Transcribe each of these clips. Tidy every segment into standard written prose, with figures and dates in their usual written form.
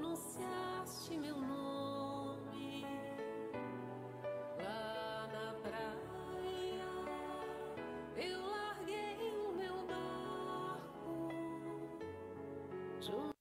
pronunciaste meu nome lá na praia. Eu larguei o meu barco junto.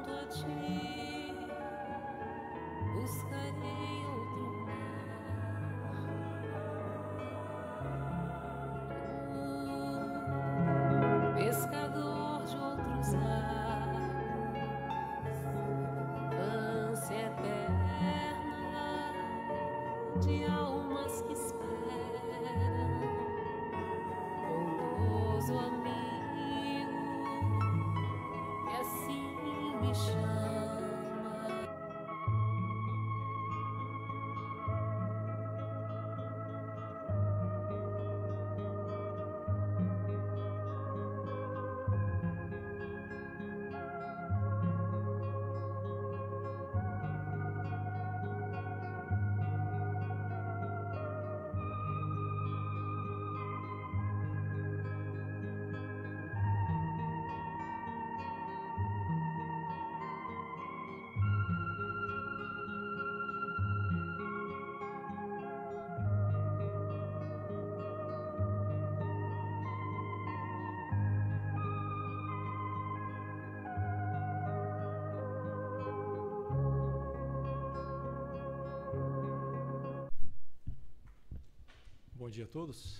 A ti buscarei outro mar, pescador de outros lagos, ânsia eterna de almas que esperam, bondoso amigo que assim me chama. dia a todos.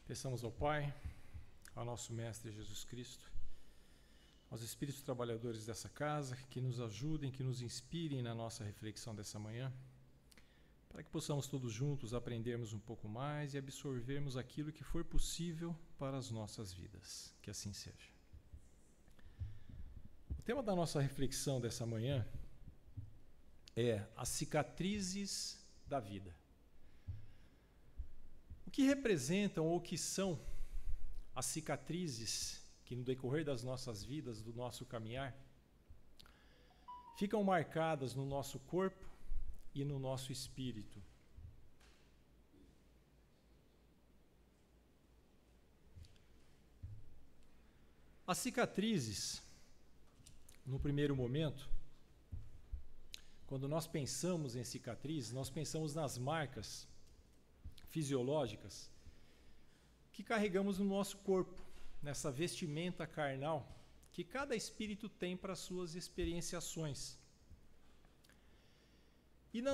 Peçamos ao Pai, ao nosso Mestre Jesus Cristo, aos Espíritos trabalhadores dessa casa, que nos ajudem, que nos inspirem na nossa reflexão dessa manhã, para que possamos todos juntos aprendermos um pouco mais e absorvermos aquilo que for possível para as nossas vidas. Que assim seja. O tema da nossa reflexão dessa manhã é as cicatrizes da vida. O que representam ou o que são as cicatrizes que no decorrer das nossas vidas, do nosso caminhar, ficam marcadas no nosso corpo e no nosso espírito? As cicatrizes, no primeiro momento, quando nós pensamos em cicatrizes, nós pensamos nas marcas fisiológicas que carregamos no nosso corpo, nessa vestimenta carnal que cada espírito tem para suas experienciações. E no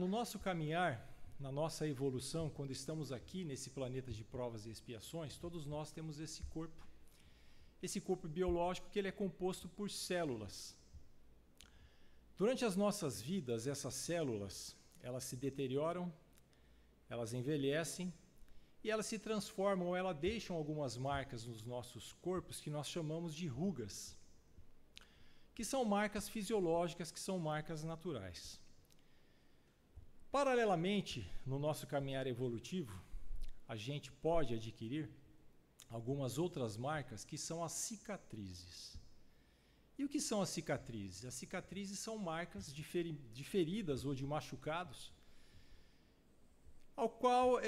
nosso caminhar, na nossa evolução, quando estamos aqui nesse planeta de provas e expiações, todos nós temos esse corpo biológico que ele é composto por células. Durante as nossas vidas, essas células, elas se deterioram, elas envelhecem e elas se transformam, ou elas deixam algumas marcas nos nossos corpos que nós chamamos de rugas, que são marcas fisiológicas, que são marcas naturais. Paralelamente, no nosso caminhar evolutivo, a gente pode adquirir algumas outras marcas que são as cicatrizes. E o que são as cicatrizes? As cicatrizes são marcas de feridas ou de machucados, ao qual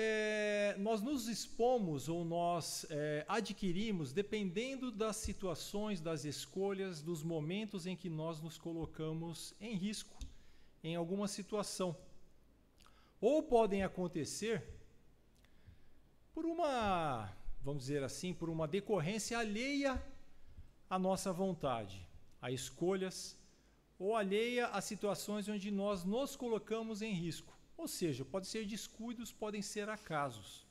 nós nos expomos ou nós adquirimos dependendo das situações, das escolhas, dos momentos em que nós nos colocamos em risco em alguma situação. Ou podem acontecer por vamos dizer assim, por uma decorrência alheia à nossa vontade, a escolhas ou alheia a situações onde nós nos colocamos em risco. Ou seja, podem ser descuidos, podem ser acasos.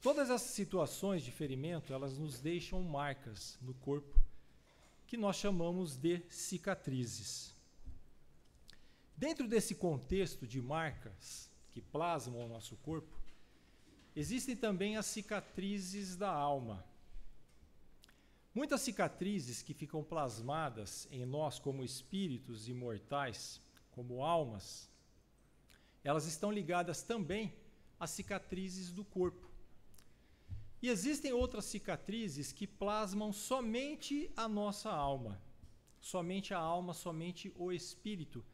Todas essas situações de ferimento, elas nos deixam marcas no corpo que nós chamamos de cicatrizes. Dentro desse contexto de marcas que plasmam o nosso corpo, existem também as cicatrizes da alma. Muitas cicatrizes que ficam plasmadas em nós como espíritos imortais, como almas, elas estão ligadas também às cicatrizes do corpo. E existem outras cicatrizes que plasmam somente a nossa alma, somente a alma, somente o espírito,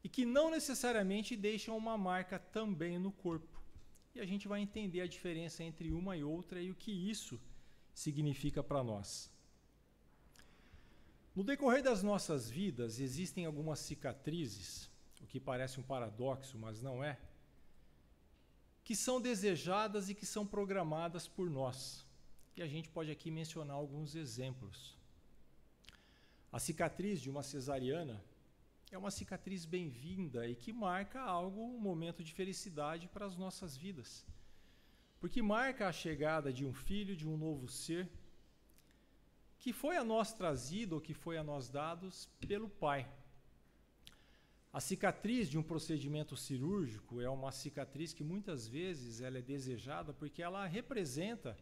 e que não necessariamente deixam uma marca também no corpo. E a gente vai entender a diferença entre uma e outra e o que isso significa para nós. No decorrer das nossas vidas, existem algumas cicatrizes, o que parece um paradoxo, mas não é, que são desejadas e que são programadas por nós. E a gente pode aqui mencionar alguns exemplos. A cicatriz de uma cesariana é uma cicatriz bem-vinda e que marca um momento de felicidade para as nossas vidas. Porque marca a chegada de um filho, de um novo ser, que foi a nós trazido ou que foi a nós dados pelo Pai. A cicatriz de um procedimento cirúrgico é uma cicatriz que muitas vezes ela é desejada porque ela representa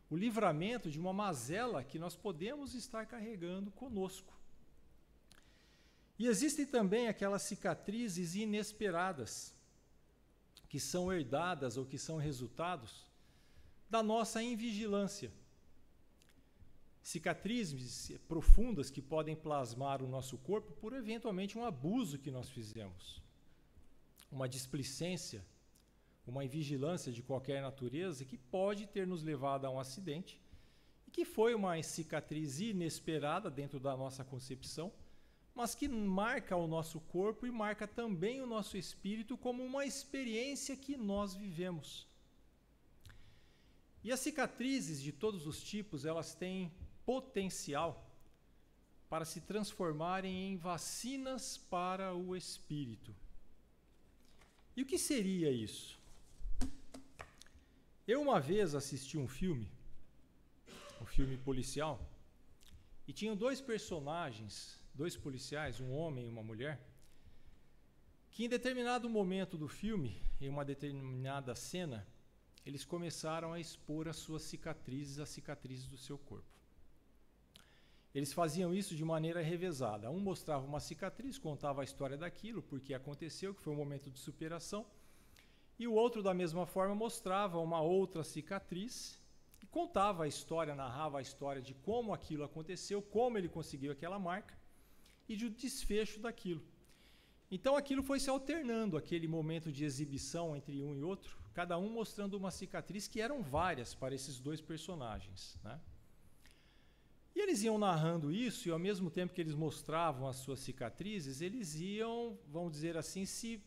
o livramento de uma mazela que nós podemos estar carregando conosco. E existem também aquelas cicatrizes inesperadas, que são herdadas ou que são resultados da nossa invigilância. Cicatrizes profundas que podem plasmar o nosso corpo por eventualmente um abuso que nós fizemos, uma displicência, uma invigilância de qualquer natureza que pode ter nos levado a um acidente e que foi uma cicatriz inesperada dentro da nossa concepção, mas que marca o nosso corpo e marca também o nosso espírito como uma experiência que nós vivemos. E as cicatrizes de todos os tipos, elas têm potencial para se transformarem em vacinas para o espírito. E o que seria isso? Eu uma vez assisti um filme policial, e tinham dois personagens, dois policiais, um homem e uma mulher, que em determinado momento do filme, em uma determinada cena, eles começaram a expor as suas cicatrizes, as cicatrizes do seu corpo. Eles faziam isso de maneira revezada. Um mostrava uma cicatriz, contava a história daquilo, porque aconteceu, que foi um momento de superação, e o outro, da mesma forma, mostrava uma outra cicatriz, e contava a história, narrava a história de como aquilo aconteceu, como ele conseguiu aquela marca, e do desfecho daquilo. Então aquilo foi se alternando, aquele momento de exibição entre um e outro, cada um mostrando uma cicatriz, que eram várias para esses dois personagens, né? E eles iam narrando isso, e ao mesmo tempo que eles mostravam as suas cicatrizes, eles iam, vamos dizer assim, se,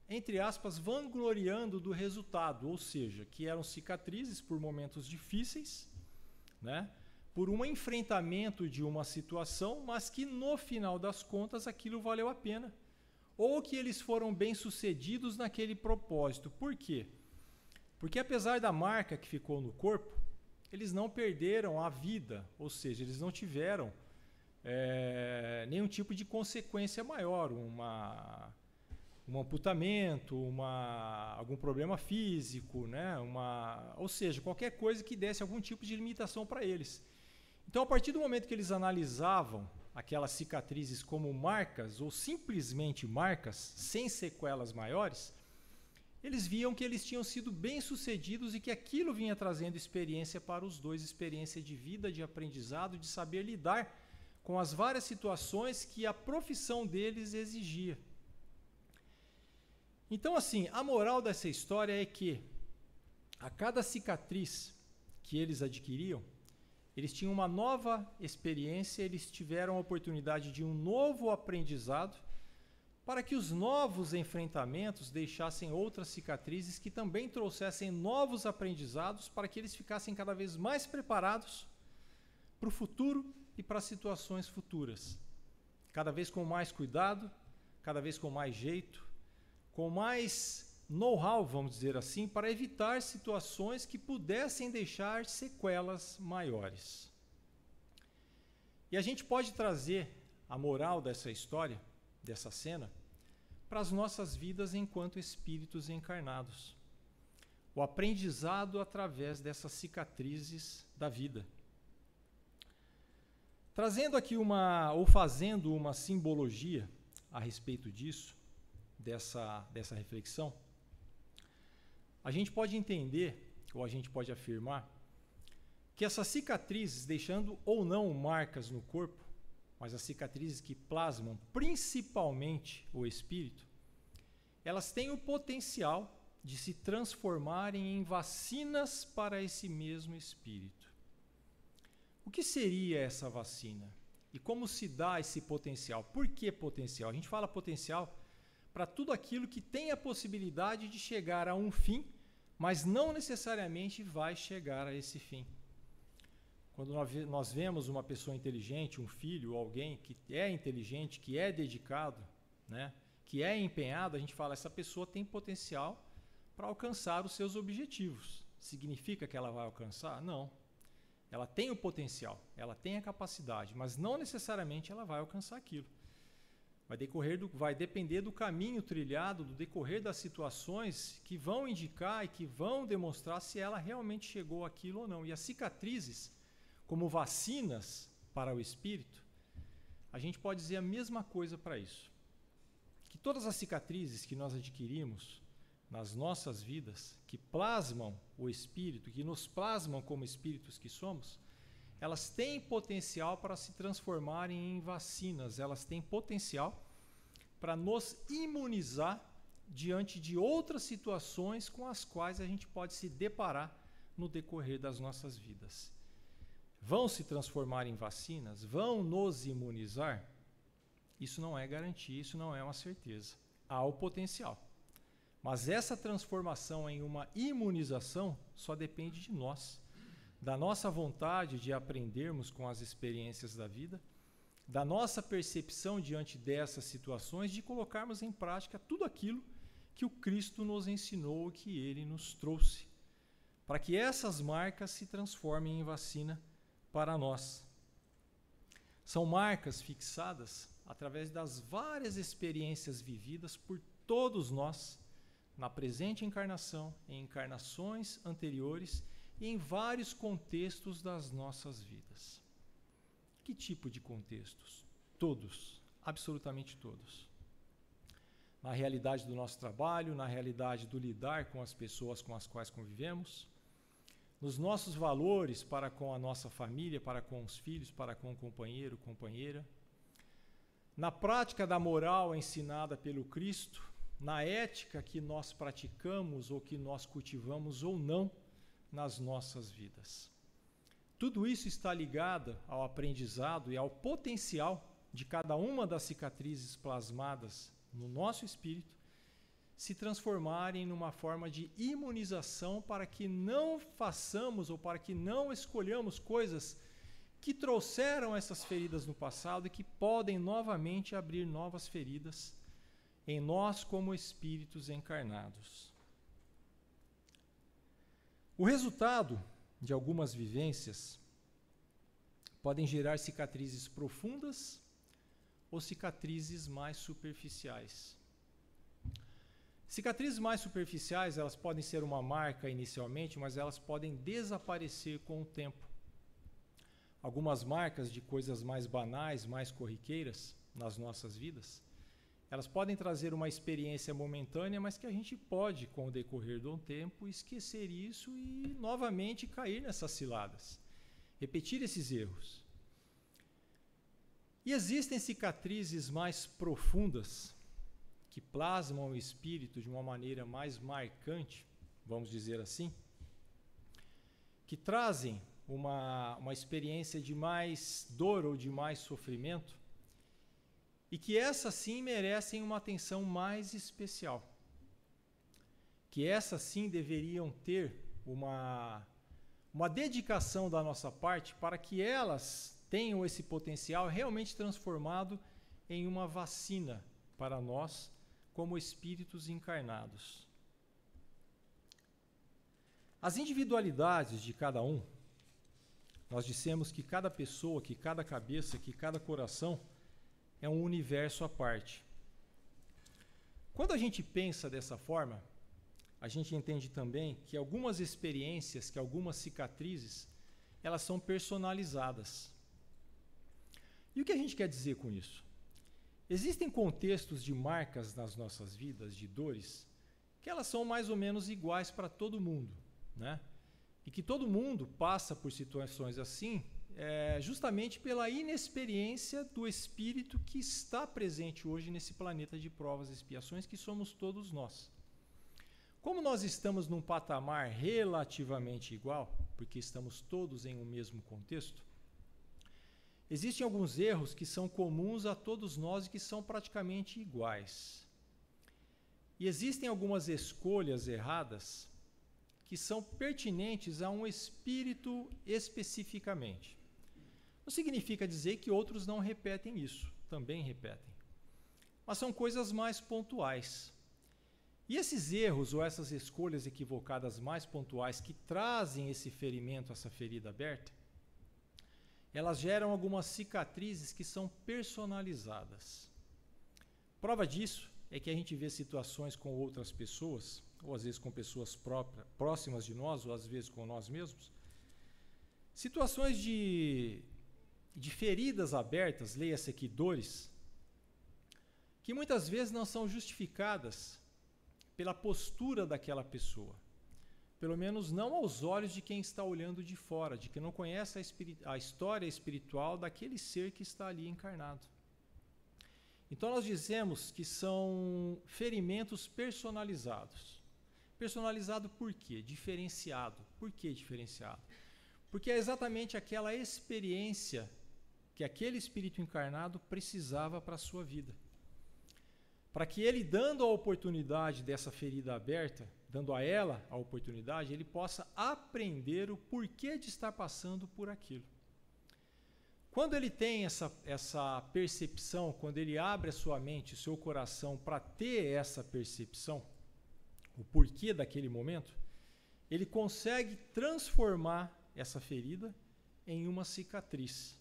entre aspas, vangloriando do resultado, ou seja, que eram cicatrizes por momentos difíceis, né? Por um enfrentamento de uma situação, mas que no final das contas aquilo valeu a pena, ou que eles foram bem-sucedidos naquele propósito. Por quê? Porque apesar da marca que ficou no corpo, eles não perderam a vida, ou seja, eles não tiveram nenhum tipo de consequência maior, um amputamento, algum problema físico, né? Ou seja, qualquer coisa que desse algum tipo de limitação para eles. Então, a partir do momento que eles analisavam aquelas cicatrizes como marcas, ou simplesmente marcas, sem sequelas maiores, eles viam que eles tinham sido bem-sucedidos e que aquilo vinha trazendo experiência para os dois, experiência de vida, de aprendizado, de saber lidar com as várias situações que a profissão deles exigia. Então, assim, a moral dessa história é que a cada cicatriz que eles adquiriam, eles tinham uma nova experiência, eles tiveram a oportunidade de um novo aprendizado, para que os novos enfrentamentos deixassem outras cicatrizes que também trouxessem novos aprendizados, para que eles ficassem cada vez mais preparados para o futuro e para situações futuras. Cada vez com mais cuidado, cada vez com mais jeito, com mais know-how, vamos dizer assim, para evitar situações que pudessem deixar sequelas maiores. E a gente pode trazer a moral dessa história, dessa cena, para as nossas vidas enquanto espíritos encarnados. O aprendizado através dessas cicatrizes da vida. Trazendo aqui ou fazendo uma simbologia a respeito disso, dessa reflexão, a gente pode entender, ou a gente pode afirmar, que essas cicatrizes, deixando ou não marcas no corpo, mas as cicatrizes que plasmam principalmente o espírito, elas têm o potencial de se transformarem em vacinas para esse mesmo espírito. O que seria essa vacina? E como se dá esse potencial? Por que potencial? A gente fala potencial para tudo aquilo que tem a possibilidade de chegar a um fim, mas não necessariamente vai chegar a esse fim. Quando nós vemos uma pessoa inteligente, um filho, alguém que é inteligente, que é dedicado, né, que é empenhado, a gente fala, essa pessoa tem potencial para alcançar os seus objetivos. Significa que ela vai alcançar? Não. Ela tem o potencial, ela tem a capacidade, mas não necessariamente ela vai alcançar aquilo. Vai depender do caminho trilhado, do decorrer das situações que vão indicar e que vão demonstrar se ela realmente chegou àquilo ou não. E as cicatrizes, como vacinas para o espírito, a gente pode dizer a mesma coisa para isso. Que todas as cicatrizes que nós adquirimos nas nossas vidas, que plasmam o espírito, que nos plasmam como espíritos que somos, elas têm potencial para se transformarem em vacinas, elas têm potencial para nos imunizar diante de outras situações com as quais a gente pode se deparar no decorrer das nossas vidas. Vão se transformar em vacinas? Vão nos imunizar? Isso não é garantia, isso não é uma certeza. Há o potencial. Mas essa transformação em uma imunização só depende de nós, da nossa vontade de aprendermos com as experiências da vida, da nossa percepção diante dessas situações, de colocarmos em prática tudo aquilo que o Cristo nos ensinou, que ele nos trouxe, para que essas marcas se transformem em vacina para nós. São marcas fixadas através das várias experiências vividas por todos nós, na presente encarnação, em encarnações anteriores e em vários contextos das nossas vidas. Que tipo de contextos? Todos, absolutamente todos. Na realidade do nosso trabalho, na realidade do lidar com as pessoas com as quais convivemos, nos nossos valores para com a nossa família, para com os filhos, para com o companheiro, companheira, na prática da moral ensinada pelo Cristo, na ética que nós praticamos ou que nós cultivamos ou não nas nossas vidas. Tudo isso está ligado ao aprendizado e ao potencial de cada uma das cicatrizes plasmadas no nosso espírito se transformarem numa forma de imunização para que não façamos ou para que não escolhamos coisas que trouxeram essas feridas no passado e que podem novamente abrir novas feridas em nós como espíritos encarnados. O resultado de algumas vivências podem gerar cicatrizes profundas ou cicatrizes mais superficiais. Cicatrizes mais superficiais, elas podem ser uma marca inicialmente, mas elas podem desaparecer com o tempo. Algumas marcas de coisas mais banais, mais corriqueiras nas nossas vidas, elas podem trazer uma experiência momentânea, mas que a gente pode, com o decorrer do tempo, esquecer isso e novamente cair nessas ciladas, repetir esses erros. E existem cicatrizes mais profundas, que plasmam o espírito de uma maneira mais marcante, vamos dizer assim, que trazem uma experiência de mais dor ou de mais sofrimento, e que essas sim merecem uma atenção mais especial. Que essas sim deveriam ter uma dedicação da nossa parte para que elas tenham esse potencial realmente transformado em uma vacina para nós, como espíritos encarnados. As individualidades de cada um, nós dissemos que cada pessoa, que cada cabeça, que cada coração é um universo à parte. Quando a gente pensa dessa forma, a gente entende também que algumas experiências, que algumas cicatrizes, elas são personalizadas. E o que a gente quer dizer com isso? Existem contextos de marcas nas nossas vidas, de dores, que elas são mais ou menos iguais para todo mundo, né? E que todo mundo passa por situações assim, justamente pela inexperiência do espírito que está presente hoje nesse planeta de provas e expiações, que somos todos nós. Como nós estamos num patamar relativamente igual, porque estamos todos em um mesmo contexto, existem alguns erros que são comuns a todos nós e que são praticamente iguais. E existem algumas escolhas erradas que são pertinentes a um espírito especificamente. Não significa dizer que outros não repetem isso, também repetem. Mas são coisas mais pontuais. E esses erros ou essas escolhas equivocadas mais pontuais que trazem esse ferimento, essa ferida aberta, elas geram algumas cicatrizes que são personalizadas. Prova disso é que a gente vê situações com outras pessoas, ou às vezes com pessoas próximas de nós, ou às vezes com nós mesmos, situações de feridas abertas, leia-se aqui dores, que muitas vezes não são justificadas pela postura daquela pessoa. Pelo menos não aos olhos de quem está olhando de fora, de quem não conhece a história espiritual daquele ser que está ali encarnado. Então nós dizemos que são ferimentos personalizados. Personalizado por quê? Diferenciado. Por que diferenciado? Porque é exatamente aquela experiência que aquele espírito encarnado precisava para a sua vida. Para que ele, dando a oportunidade dessa ferida aberta, dando a ela a oportunidade, ele possa aprender o porquê de estar passando por aquilo. Quando ele tem essa percepção, quando ele abre a sua mente, o seu coração para ter essa percepção, o porquê daquele momento, ele consegue transformar essa ferida em uma cicatriz,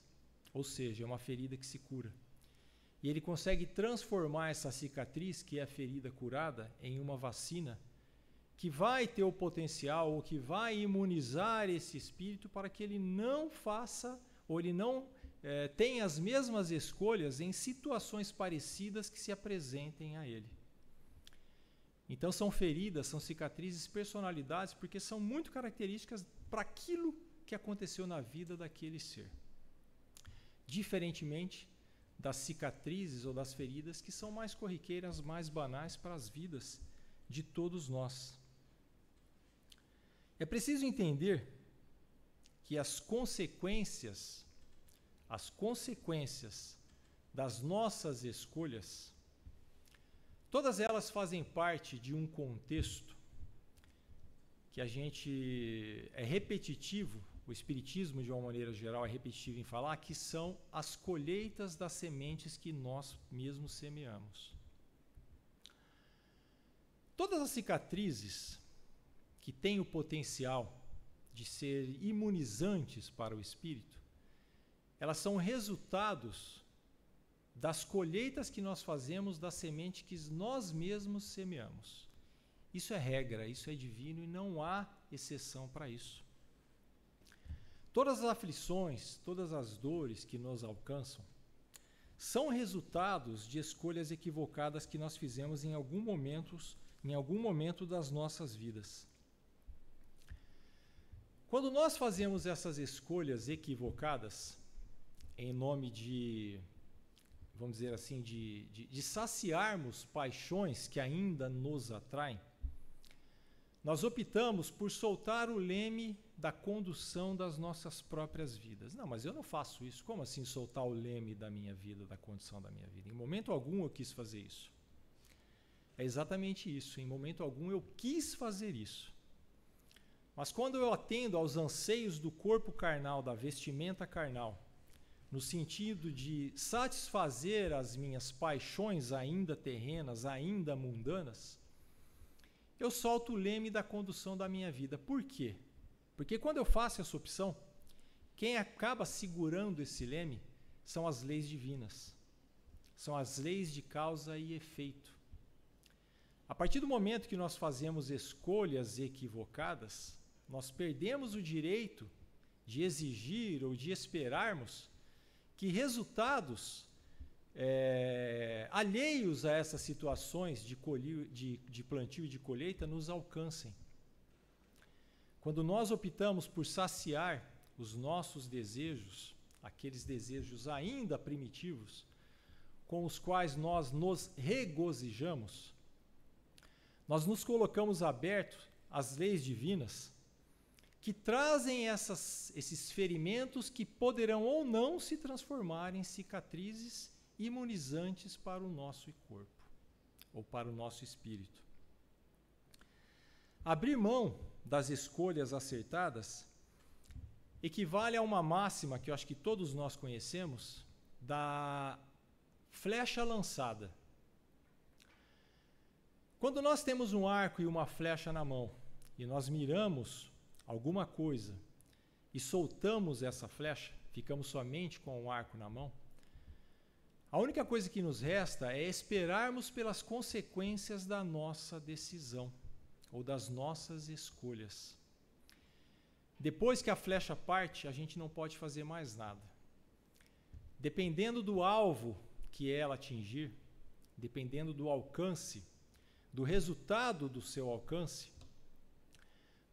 ou seja, é uma ferida que se cura. E ele consegue transformar essa cicatriz, que é a ferida curada, em uma vacina que vai ter o potencial ou que vai imunizar esse espírito para que ele não faça ou ele não tenha as mesmas escolhas em situações parecidas que se apresentem a ele. Então são feridas, são cicatrizes, personalidades, porque são muito características para aquilo que aconteceu na vida daquele ser. Diferentemente das cicatrizes ou das feridas que são mais corriqueiras, mais banais para as vidas de todos nós. É preciso entender que as consequências das nossas escolhas, todas elas fazem parte de um contexto que a gente é repetitivo, o Espiritismo, de uma maneira geral, é repetitivo em falar, que são as colheitas das sementes que nós mesmos semeamos. Todas as cicatrizes que têm o potencial de ser imunizantes para o espírito, elas são resultados das colheitas que nós fazemos da semente que nós mesmos semeamos. Isso é regra, isso é divino e não há exceção para isso. Todas as aflições, todas as dores que nos alcançam são resultados de escolhas equivocadas que nós fizemos em algum momento das nossas vidas. Quando nós fazemos essas escolhas equivocadas, em nome de, vamos dizer assim, de saciarmos paixões que ainda nos atraem, nós optamos por soltar o leme da condução das nossas próprias vidas. Não, mas eu não faço isso. Como assim soltar o leme da minha vida, da condução da minha vida? Em momento algum eu quis fazer isso. É exatamente isso. Em momento algum eu quis fazer isso. Mas quando eu atendo aos anseios do corpo carnal, da vestimenta carnal, no sentido de satisfazer as minhas paixões ainda terrenas, ainda mundanas, eu solto o leme da condução da minha vida. Por quê? Porque quando eu faço essa opção, quem acaba segurando esse leme são as leis divinas. São as leis de causa e efeito. A partir do momento que nós fazemos escolhas equivocadas, nós perdemos o direito de exigir ou de esperarmos que resultados alheios a essas situações de plantio e de colheita nos alcancem. Quando nós optamos por saciar os nossos desejos, aqueles desejos ainda primitivos, com os quais nós nos regozijamos, nós nos colocamos abertos às leis divinas que trazem esses ferimentos que poderão ou não se transformar em cicatrizes imunizantes para o nosso corpo ou para o nosso espírito. Abrir mão das escolhas acertadas equivale a uma máxima que eu acho que todos nós conhecemos, da flecha lançada. Quando nós temos um arco e uma flecha na mão e nós miramos alguma coisa e soltamos essa flecha, ficamos somente com o arco na mão, a única coisa que nos resta é esperarmos pelas consequências da nossa decisão ou das nossas escolhas. Depois que a flecha parte, a gente não pode fazer mais nada. Dependendo do alvo que ela atingir, dependendo do alcance, do resultado do seu alcance,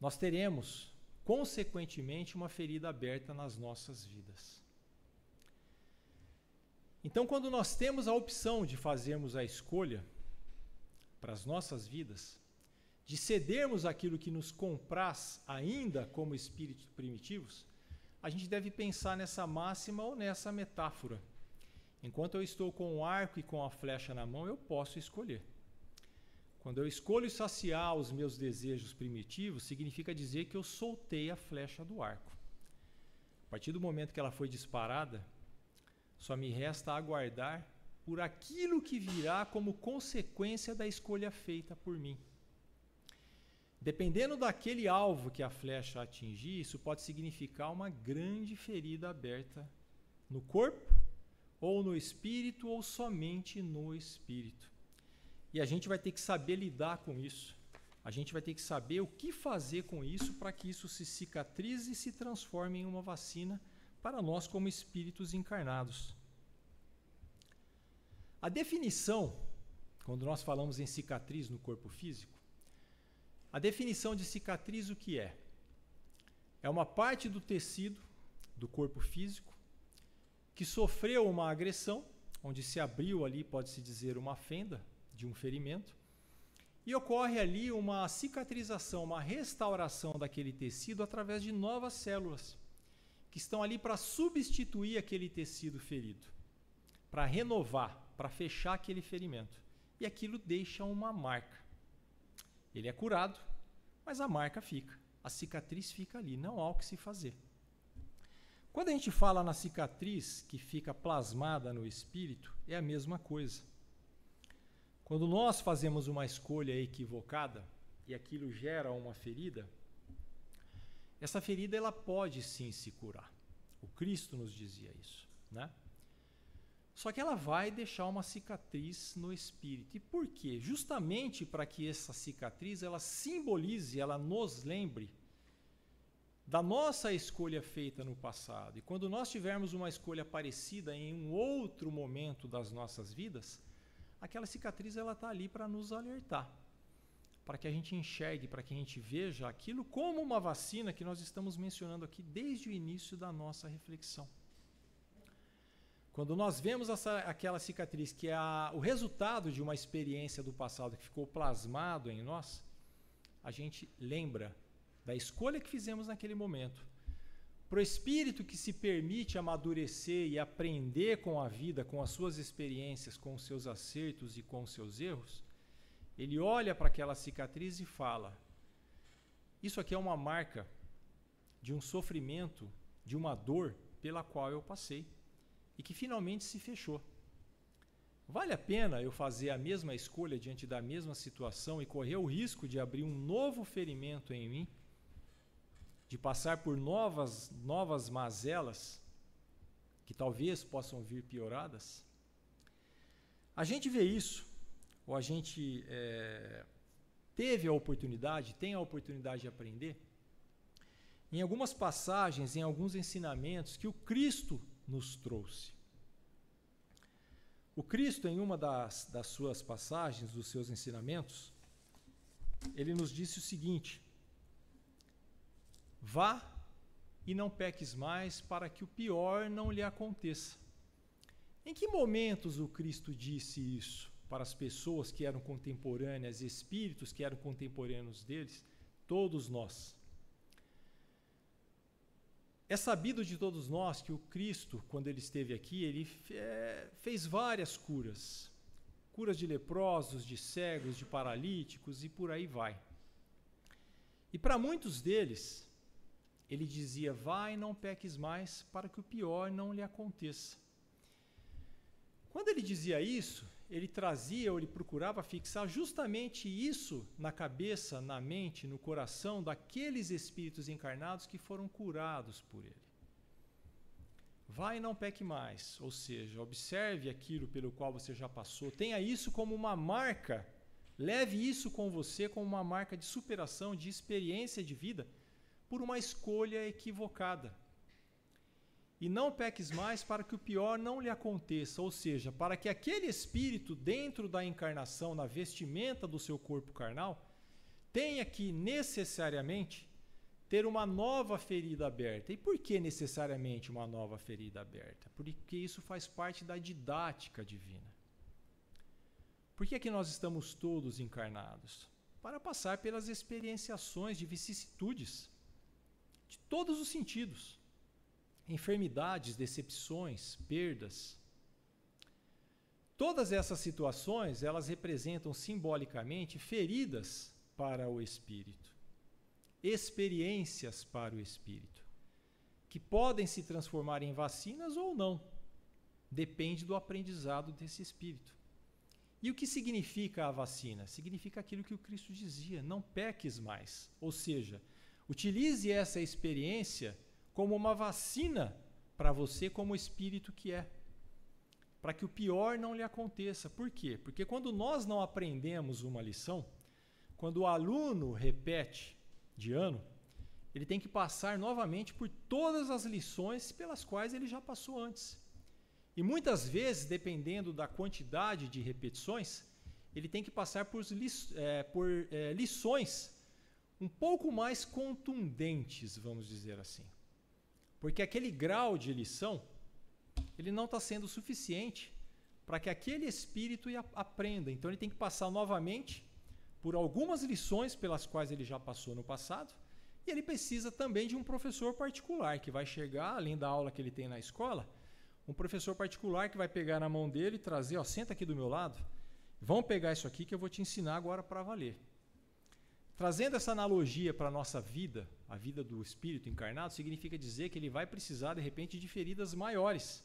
nós teremos, consequentemente, uma ferida aberta nas nossas vidas. Então, quando nós temos a opção de fazermos a escolha para as nossas vidas, de cedermos aquilo que nos compraz ainda como espíritos primitivos, a gente deve pensar nessa máxima ou nessa metáfora. Enquanto eu estou com o arco e com a flecha na mão, eu posso escolher. Quando eu escolho saciar os meus desejos primitivos, significa dizer que eu soltei a flecha do arco. A partir do momento que ela foi disparada, só me resta aguardar por aquilo que virá como consequência da escolha feita por mim. Dependendo daquele alvo que a flecha atingir, isso pode significar uma grande ferida aberta no corpo, ou no espírito, ou somente no espírito. E a gente vai ter que saber lidar com isso. A gente vai ter que saber o que fazer com isso para que isso se cicatrize e se transforme em uma vacina para nós como espíritos encarnados. A definição, quando nós falamos em cicatriz no corpo físico, a definição de cicatriz o que é? É uma parte do tecido do corpo físico que sofreu uma agressão, onde se abriu ali, pode-se dizer, uma fenda de um ferimento, e ocorre ali uma cicatrização, uma restauração daquele tecido através de novas células, que estão ali para substituir aquele tecido ferido, para renovar, para fechar aquele ferimento. E aquilo deixa uma marca. Ele é curado, mas a marca fica. A cicatriz fica ali, não há o que se fazer. Quando a gente fala na cicatriz que fica plasmada no espírito, é a mesma coisa. Quando nós fazemos uma escolha equivocada e aquilo gera uma ferida, essa ferida ela pode sim se curar. O Cristo nos dizia isso, né? Só que ela vai deixar uma cicatriz no espírito. E por quê? Justamente para que essa cicatriz ela simbolize, ela nos lembre da nossa escolha feita no passado. E quando nós tivermos uma escolha parecida em um outro momento das nossas vidas, aquela cicatriz ela está ali para nos alertar, para que a gente enxergue, para que a gente veja aquilo como uma vacina que nós estamos mencionando aqui desde o início da nossa reflexão. Quando nós vemos aquela cicatriz que é o resultado de uma experiência do passado que ficou plasmado em nós, a gente lembra da escolha que fizemos naquele momento. Para o espírito que se permite amadurecer e aprender com a vida, com as suas experiências, com os seus acertos e com os seus erros, ele olha para aquela cicatriz e fala: isso aqui é uma marca de um sofrimento, de uma dor pela qual eu passei e que finalmente se fechou. Vale a pena eu fazer a mesma escolha diante da mesma situação e correr o risco de abrir um novo ferimento em mim, de passar por novas mazelas que talvez possam vir pioradas? A gente vê isso, ou a gente teve a oportunidade, tem a oportunidade de aprender, em algumas passagens, em alguns ensinamentos que o Cristo nos trouxe. O Cristo, em uma das suas passagens, dos seus ensinamentos, ele nos disse o seguinte: vá e não peques mais, para que o pior não lhe aconteça. Em que momentos o Cristo disse isso para as pessoas que eram contemporâneas, espíritos que eram contemporâneos deles? Todos nós. É sabido de todos nós que o Cristo, quando ele esteve aqui, ele fez várias curas. Curas de leprosos, de cegos, de paralíticos e por aí vai. E para muitos deles, ele dizia: vai e não peques mais, para que o pior não lhe aconteça. Quando ele dizia isso, ele trazia ou ele procurava fixar justamente isso na cabeça, na mente, no coração daqueles espíritos encarnados que foram curados por ele. Vai e não peque mais, ou seja, observe aquilo pelo qual você já passou, tenha isso como uma marca, leve isso com você como uma marca de superação, de experiência de vida, por uma escolha equivocada. E não peques mais, para que o pior não lhe aconteça, ou seja, para que aquele espírito dentro da encarnação, na vestimenta do seu corpo carnal, tenha que necessariamente ter uma nova ferida aberta. E por que necessariamente uma nova ferida aberta? Porque isso faz parte da didática divina. Por que é que nós estamos todos encarnados? Para passar pelas experienciações de vicissitudes, de todos os sentidos. Enfermidades, decepções, perdas. Todas essas situações, elas representam simbolicamente feridas para o espírito, experiências para o espírito, que podem se transformar em vacinas ou não, depende do aprendizado desse espírito. E o que significa a vacina? Significa aquilo que o Cristo dizia: não peques mais. Ou seja, utilize essa experiência como uma vacina para você, como espírito que é, para que o pior não lhe aconteça. Por quê? Porque quando nós não aprendemos uma lição, quando o aluno repete de ano, ele tem que passar novamente por todas as lições pelas quais ele já passou antes. E muitas vezes, dependendo da quantidade de repetições, ele tem que passar por lições um pouco mais contundentes, vamos dizer assim. Porque aquele grau de lição, ele não está sendo suficiente para que aquele espírito aprenda. Então ele tem que passar novamente por algumas lições pelas quais ele já passou no passado, e ele precisa também de um professor particular, que vai chegar, além da aula que ele tem na escola, um professor particular que vai pegar na mão dele e trazer, ó, senta aqui do meu lado, vamos pegar isso aqui que eu vou te ensinar agora para valer. Trazendo essa analogia para a nossa vida, a vida do espírito encarnado, significa dizer que ele vai precisar, de repente, de feridas maiores,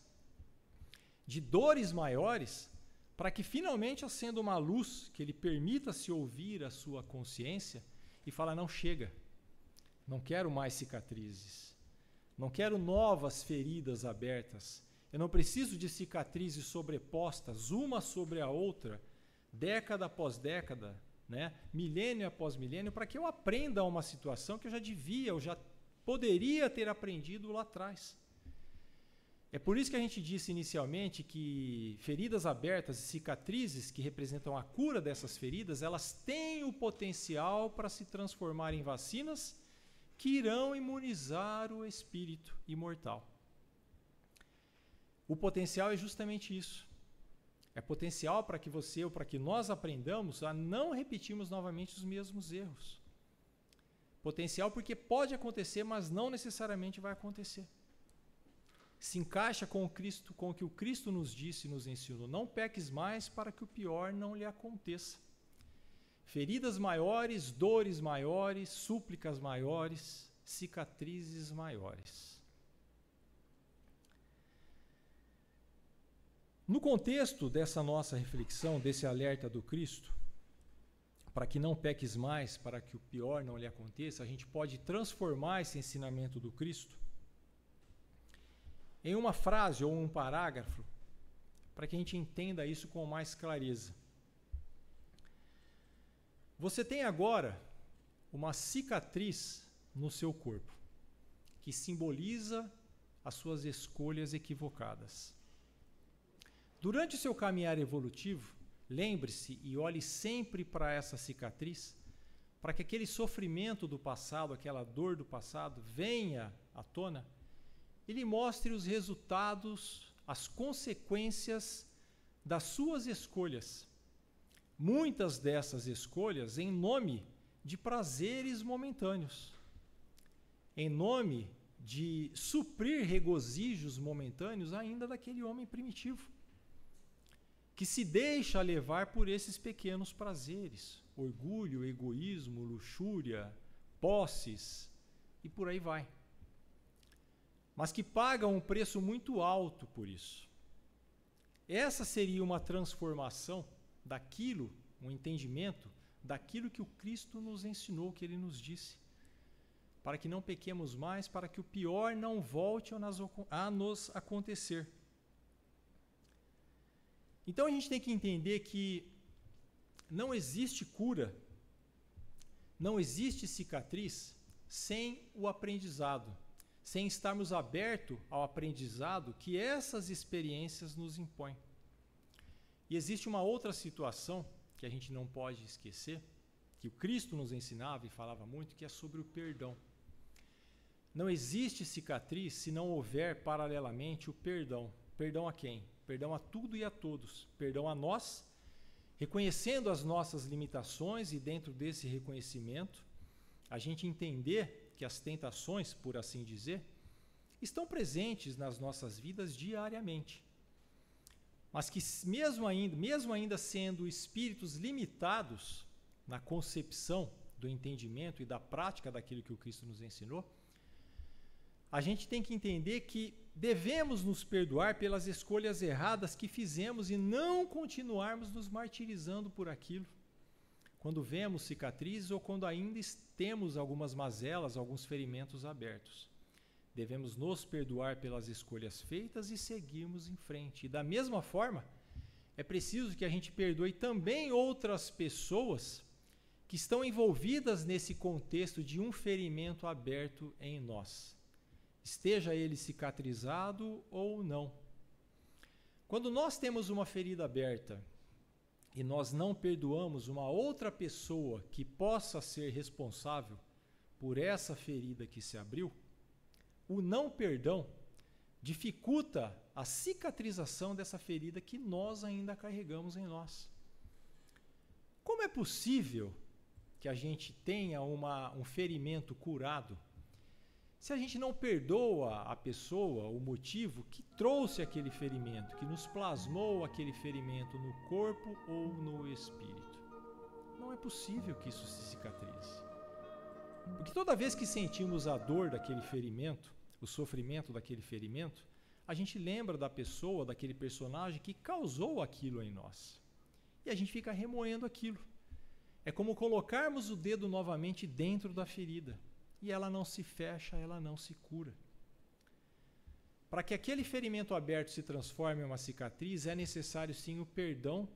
de dores maiores, para que finalmente, acenda uma luz que ele permita-se ouvir a sua consciência e falar: não chega, não quero mais cicatrizes, não quero novas feridas abertas, eu não preciso de cicatrizes sobrepostas, uma sobre a outra, década após década, né? Milênio após milênio, para que eu aprenda uma situação que eu já poderia ter aprendido lá atrás. É por isso que a gente disse inicialmente que feridas abertas e cicatrizes que representam a cura dessas feridas, elas têm o potencial para se transformar em vacinas que irão imunizar o espírito imortal. O potencial é justamente isso. É potencial para que você ou para que nós aprendamos a não repetirmos novamente os mesmos erros. Potencial porque pode acontecer, mas não necessariamente vai acontecer. Se encaixa com o Cristo, com o que o Cristo nos disse e nos ensinou. Não peques mais para que o pior não lhe aconteça. Feridas maiores, dores maiores, súplicas maiores, cicatrizes maiores. No contexto dessa nossa reflexão, desse alerta do Cristo, para que não peques mais, para que o pior não lhe aconteça, a gente pode transformar esse ensinamento do Cristo em uma frase ou um parágrafo, para que a gente entenda isso com mais clareza. Você tem agora uma cicatriz no seu corpo, que simboliza as suas escolhas equivocadas. Durante o seu caminhar evolutivo, lembre-se e olhe sempre para essa cicatriz, para que aquele sofrimento do passado, aquela dor do passado, venha à tona, e lhe mostre os resultados, as consequências das suas escolhas. Muitas dessas escolhas em nome de prazeres momentâneos, em nome de suprir regozijos momentâneos ainda daquele homem primitivo, que se deixa levar por esses pequenos prazeres, orgulho, egoísmo, luxúria, posses e por aí vai. Mas que pagam um preço muito alto por isso. Essa seria uma transformação daquilo, um entendimento daquilo que o Cristo nos ensinou, que Ele nos disse, para que não pequemos mais, para que o pior não volte a nos acontecer. Então a gente tem que entender que não existe cura, não existe cicatriz sem o aprendizado, sem estarmos abertos ao aprendizado que essas experiências nos impõem. E existe uma outra situação que a gente não pode esquecer, que o Cristo nos ensinava e falava muito, que é sobre o perdão. Não existe cicatriz se não houver paralelamente o perdão. Perdão a quem? Perdão a tudo e a todos. Perdão a nós, reconhecendo as nossas limitações e dentro desse reconhecimento, a gente entender que as tentações, por assim dizer, estão presentes nas nossas vidas diariamente. Mas que mesmo ainda sendo espíritos limitados na concepção do entendimento e da prática daquilo que o Cristo nos ensinou, a gente tem que entender que devemos nos perdoar pelas escolhas erradas que fizemos e não continuarmos nos martirizando por aquilo, quando vemos cicatrizes ou quando ainda temos algumas mazelas, alguns ferimentos abertos. Devemos nos perdoar pelas escolhas feitas e seguirmos em frente. E da mesma forma, é preciso que a gente perdoe também outras pessoas que estão envolvidas nesse contexto de um ferimento aberto em nós, esteja ele cicatrizado ou não. Quando nós temos uma ferida aberta e nós não perdoamos uma outra pessoa que possa ser responsável por essa ferida que se abriu, o não perdão dificulta a cicatrização dessa ferida que nós ainda carregamos em nós. Como é possível que a gente tenha um ferimento curado se a gente não perdoa a pessoa, o motivo que trouxe aquele ferimento, que nos plasmou aquele ferimento no corpo ou no espírito? Não é possível que isso se cicatrize. Porque toda vez que sentimos a dor daquele ferimento, o sofrimento daquele ferimento, a gente lembra da pessoa, daquele personagem que causou aquilo em nós. E a gente fica remoendo aquilo. É como colocarmos o dedo novamente dentro da ferida. E ela não se fecha, ela não se cura. Para que aquele ferimento aberto se transforme em uma cicatriz, é necessário sim o perdão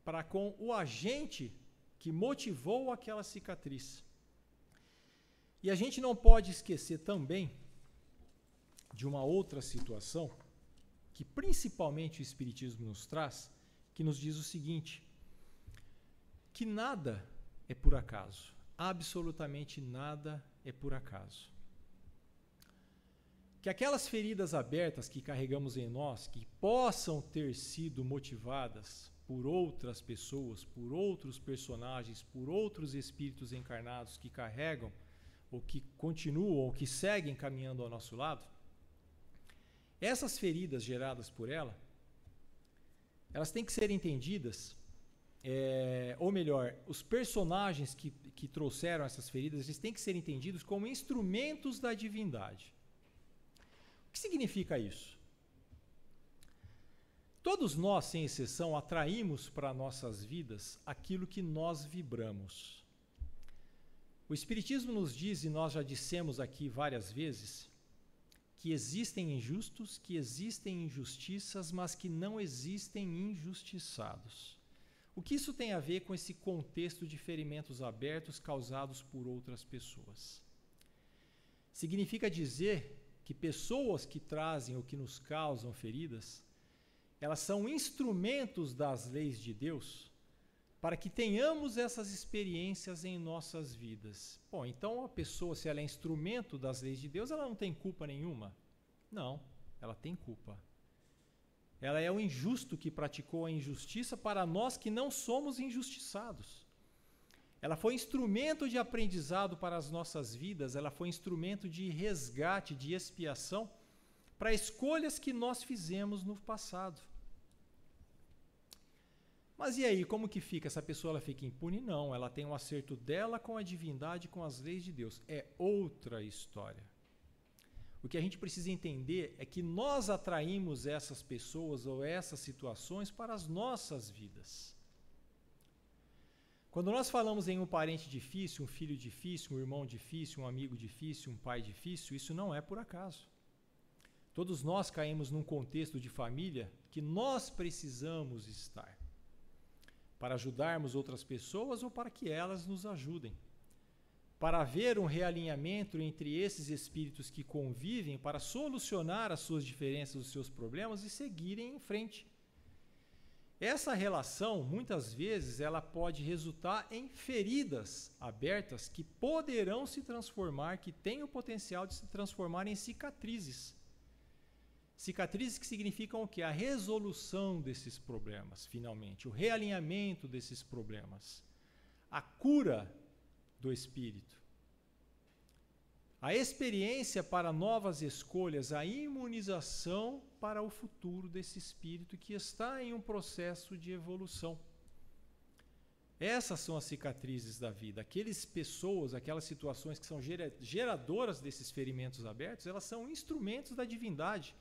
para com o agente que motivou aquela cicatriz. E a gente não pode esquecer também de uma outra situação que principalmente o Espiritismo nos traz, que nos diz o seguinte, que nada é por acaso, absolutamente nada é por acaso. Que aquelas feridas abertas que carregamos em nós, que possam ter sido motivadas por outras pessoas, por outros personagens, por outros espíritos encarnados que carregam, ou que continuam, ou que seguem caminhando ao nosso lado, essas feridas geradas por ela, elas têm que ser entendidas, ou melhor, os personagens que trouxeram essas feridas, eles têm que ser entendidos como instrumentos da divindade. O que significa isso? Todos nós, sem exceção, atraímos para nossas vidas aquilo que nós vibramos. O Espiritismo nos diz, e nós já dissemos aqui várias vezes, que existem injustos, que existem injustiças, mas que não existem injustiçados. O que isso tem a ver com esse contexto de ferimentos abertos causados por outras pessoas? Significa dizer que pessoas que trazem ou que nos causam feridas, elas são instrumentos das leis de Deus para que tenhamos essas experiências em nossas vidas. Bom, então a pessoa, se ela é instrumento das leis de Deus, ela não tem culpa nenhuma? Não, ela tem culpa. Ela é o injusto que praticou a injustiça para nós que não somos injustiçados. Ela foi instrumento de aprendizado para as nossas vidas, ela foi instrumento de resgate, de expiação, para escolhas que nós fizemos no passado. Mas e aí, como que fica? Essa pessoa ela fica impune? Não, ela tem um acerto dela com a divindade, com as leis de Deus. É outra história. O que a gente precisa entender é que nós atraímos essas pessoas ou essas situações para as nossas vidas. Quando nós falamos em um parente difícil, um filho difícil, um irmão difícil, um amigo difícil, um pai difícil, isso não é por acaso. Todos nós caímos num contexto de família que nós precisamos estar para ajudarmos outras pessoas ou para que elas nos ajudem. Para haver um realinhamento entre esses espíritos que convivem para solucionar as suas diferenças, os seus problemas e seguirem em frente. Essa relação, muitas vezes, ela pode resultar em feridas abertas que poderão se transformar, que têm o potencial de se transformar em cicatrizes. Cicatrizes que significam o quê? A resolução desses problemas, finalmente, o realinhamento desses problemas, a cura do espírito, a experiência para novas escolhas, a imunização para o futuro desse espírito que está em um processo de evolução. Essas são as cicatrizes da vida. Aquelas pessoas, aquelas situações que são geradoras desses ferimentos abertos, elas são instrumentos da divindade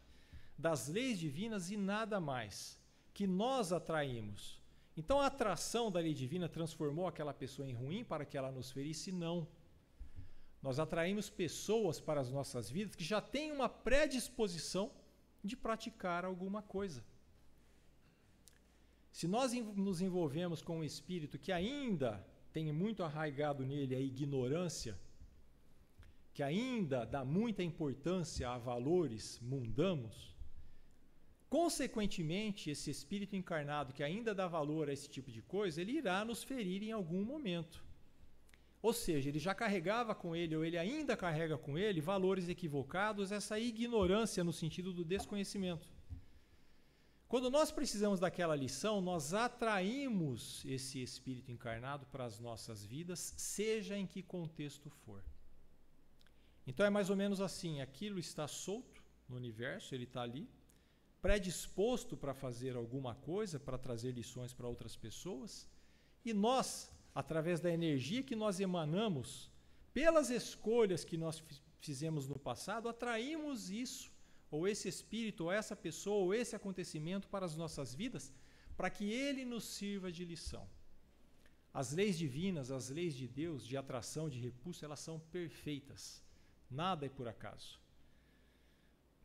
das leis divinas e nada mais, que nós atraímos. Então a atração da lei divina transformou aquela pessoa em ruim para que ela nos ferisse? Não. Nós atraímos pessoas para as nossas vidas que já têm uma predisposição de praticar alguma coisa. Se nós nos envolvemos com um espírito que ainda tem muito arraigado nele a ignorância, que ainda dá muita importância a valores mundanos, consequentemente, esse espírito encarnado que ainda dá valor a esse tipo de coisa, ele irá nos ferir em algum momento. Ou seja, ele já carregava com ele, ou ele ainda carrega com ele, valores equivocados, essa ignorância no sentido do desconhecimento. Quando nós precisamos daquela lição, nós atraímos esse espírito encarnado para as nossas vidas, seja em que contexto for. Então é mais ou menos assim, aquilo está solto no universo, ele está ali, predisposto para fazer alguma coisa, para trazer lições para outras pessoas, e nós, através da energia que nós emanamos, pelas escolhas que nós fizemos no passado, atraímos isso, ou esse espírito, ou essa pessoa, ou esse acontecimento para as nossas vidas, para que ele nos sirva de lição. As leis divinas, as leis de Deus, de atração, de repulso, elas são perfeitas. Nada é por acaso.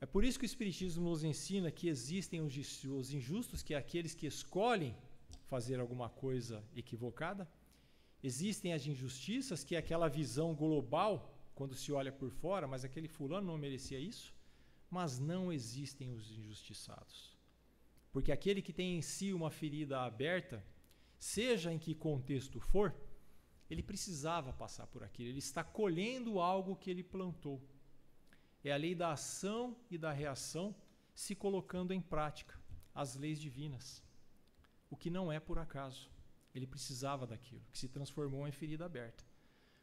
É por isso que o Espiritismo nos ensina que existem os injustos, que é aqueles que escolhem fazer alguma coisa equivocada. Existem as injustiças, que é aquela visão global, quando se olha por fora, mas aquele fulano não merecia isso. Mas não existem os injustiçados. Porque aquele que tem em si uma ferida aberta, seja em que contexto for, ele precisava passar por aquilo. Ele está colhendo algo que ele plantou. É a lei da ação e da reação se colocando em prática, as leis divinas. O que não é por acaso. Ele precisava daquilo, que se transformou em ferida aberta.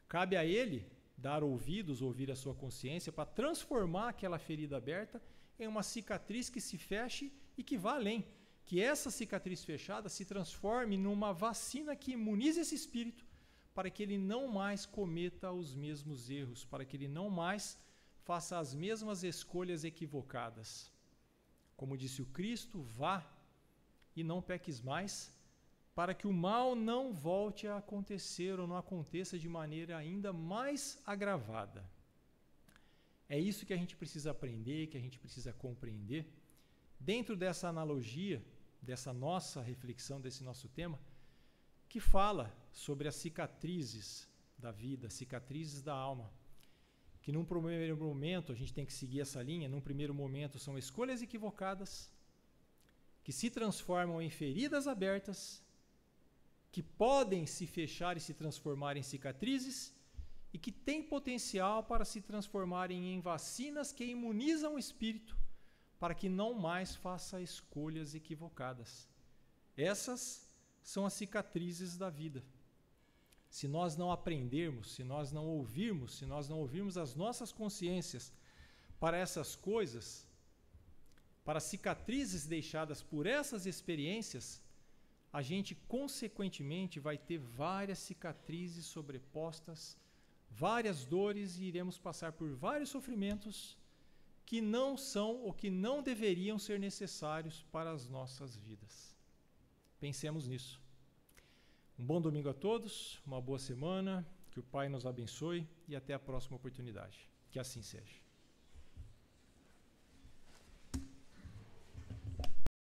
Cabe a ele dar ouvidos, ouvir a sua consciência, para transformar aquela ferida aberta em uma cicatriz que se feche e que vá além. Que essa cicatriz fechada se transforme numa vacina que imunize esse espírito para que ele não mais cometa os mesmos erros, para que ele não mais faça as mesmas escolhas equivocadas. Como disse o Cristo, vá e não peques mais, para que o mal não volte a acontecer ou não aconteça de maneira ainda mais agravada. É isso que a gente precisa aprender, que a gente precisa compreender. Dentro dessa analogia, dessa nossa reflexão, desse nosso tema, que fala sobre as cicatrizes da vida, cicatrizes da alma. Que num primeiro momento, a gente tem que seguir essa linha, num primeiro momento são escolhas equivocadas, que se transformam em feridas abertas, que podem se fechar e se transformar em cicatrizes, e que têm potencial para se transformarem em vacinas que imunizam o espírito, para que não mais faça escolhas equivocadas. Essas são as cicatrizes da vida. Se nós não aprendermos, se nós não ouvirmos as nossas consciências para essas coisas, para cicatrizes deixadas por essas experiências, a gente consequentemente vai ter várias cicatrizes sobrepostas, várias dores e iremos passar por vários sofrimentos que não são ou que não deveriam ser necessários para as nossas vidas. Pensemos nisso. Um bom domingo a todos, uma boa semana, que o Pai nos abençoe e até a próxima oportunidade. Que assim seja.